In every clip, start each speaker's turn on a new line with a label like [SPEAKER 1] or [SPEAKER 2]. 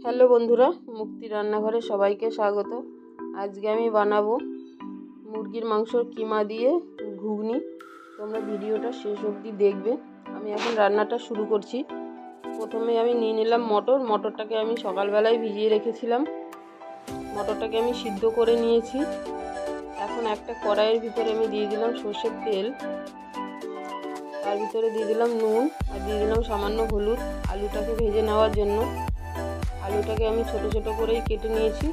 [SPEAKER 1] Hello বন্ধুরা, মুক্তি রান্নাঘরে সবাইকে স্বাগত। আজকে আমি বানাবো মুরগির মাংসর কিমা দিয়ে ঘুগনি। তোমরা ভিডিওটা শেষ অবধি দেখবে। আমি এখন রান্নাটা শুরু করছি। প্রথমে আমি নিয়ে নিলাম মটরটাকে আমি সকালবেলায় ভিজিয়ে রেখেছিলাম। মটরটাকে আমি সিদ্ধ করে নিয়েছি। এখন একটা কড়াইয়ের ভিতরে আমি দিয়ে দিলাম সর্ষের তেল, তার ভিতরে দিয়ে দিলাম নুন আর দিয়ে দিলাম সামান্য হলুদ আলুটাকে ভেজে নেওয়ার জন্য। আলুটাকে আমি ছোট ছোট করেই কেটে নিয়েছি।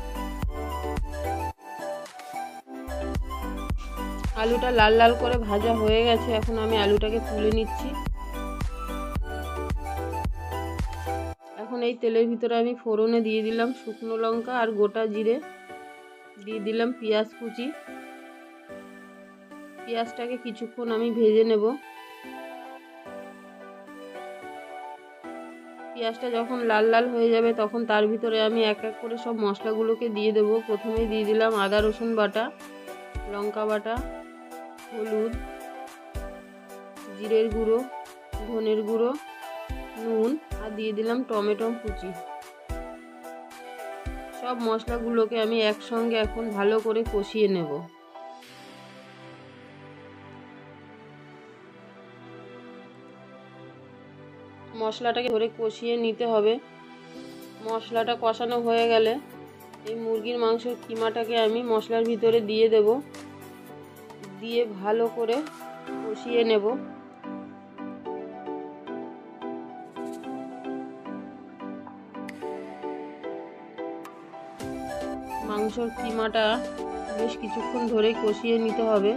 [SPEAKER 1] আলুটা লাল লাল করে ভাজা হয়ে গেছে। এখন আমি আলুটাকে তুলে নিচ্ছি। এখন এই তেলের ভিতরে আমি ফোড়নে দিয়ে দিলাম শুকনো লঙ্কা আর গোটা জিরে, দিয়ে দিলাম পেঁয়াজ কুচি। পেঁয়াজটাকে কিছুক্ষণ আমি ভেজে নেব। পেঁয়াজটা যখন লাল লাল হয়ে যাবে তখন তার ভিতরে আমি এক এক করে সব মশলাগুলোকে দিয়ে দেবো। প্রথমে দিয়ে দিলাম আদা রসুন বাটা, লঙ্কা বাটা, হলুদ, জিরের গুঁড়ো, ধনের গুঁড়ো, নুন আর দিয়ে দিলাম টমেটো কুচি। সব মশলাগুলোকে আমি একসঙ্গে এখন ভালো করে কষিয়ে নেব। মশলাটাকে ধরে কষিয়ে নিতে হবে। মশলাটা কষানো হয়ে গেলে এই মুরগির মাংসের কিমাটাকে আমি মশলার ভিতরে দিয়ে দেব, দিয়ে ভালো করে কষিয়ে নেব। মাংসের কিমাটা বেশ কিছুক্ষণ ধরে কষিয়ে নিতে হবে।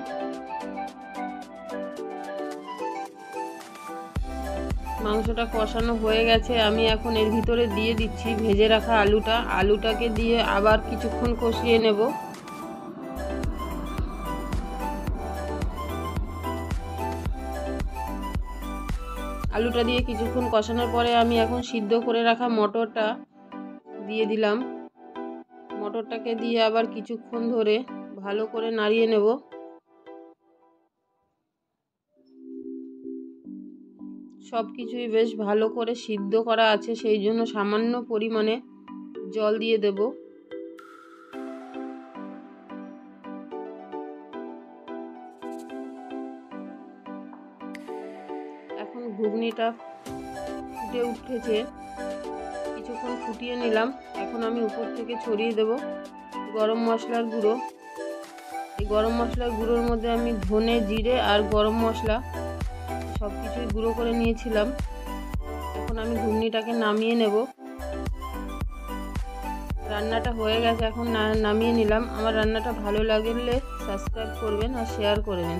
[SPEAKER 1] মাংসটা কষানো হয়ে গেছে। আমি এখন এর ভিতরে দিয়ে দিচ্ছি ভেজে রাখা আলুটাকে দিয়ে আবার কিছুক্ষণ কষিয়ে নেব। আলুটা দিয়ে কিছুক্ষণ কষানোর পরে আমি এখন সিদ্ধ করে রাখা মটরটা দিয়ে দিলাম। মটরটাকে দিয়ে আবার কিছুক্ষণ ধরে ভালো করে নাড়িয়ে নেব। সব কিছুই বেশ ভালো করে সিদ্ধ করা আছে, সেই জন্য সামান্য পরিমাণে জল দিয়ে দেব। এখন ঘুগনিটা ফুটে উঠেছে, কিছুক্ষণ ফুটিয়ে নিলাম। এখন আমি উপর থেকে ছড়িয়ে দেব গরম মশলার গুঁড়ো। এই গরম মশলার গুঁড়োর মধ্যে আমি ধনে, জিরে আর গরম মশলা সব কিছুই গুঁড়ো করে নিয়েছিলাম। এখন আমি ঘুগনিটাকে নামিয়ে নেব। রান্নাটা হয়ে গেছে, এখন নামিয়ে নিলাম। আমার রান্নাটা ভালো লাগলে সাবস্ক্রাইব করবেন আর শেয়ার করবেন।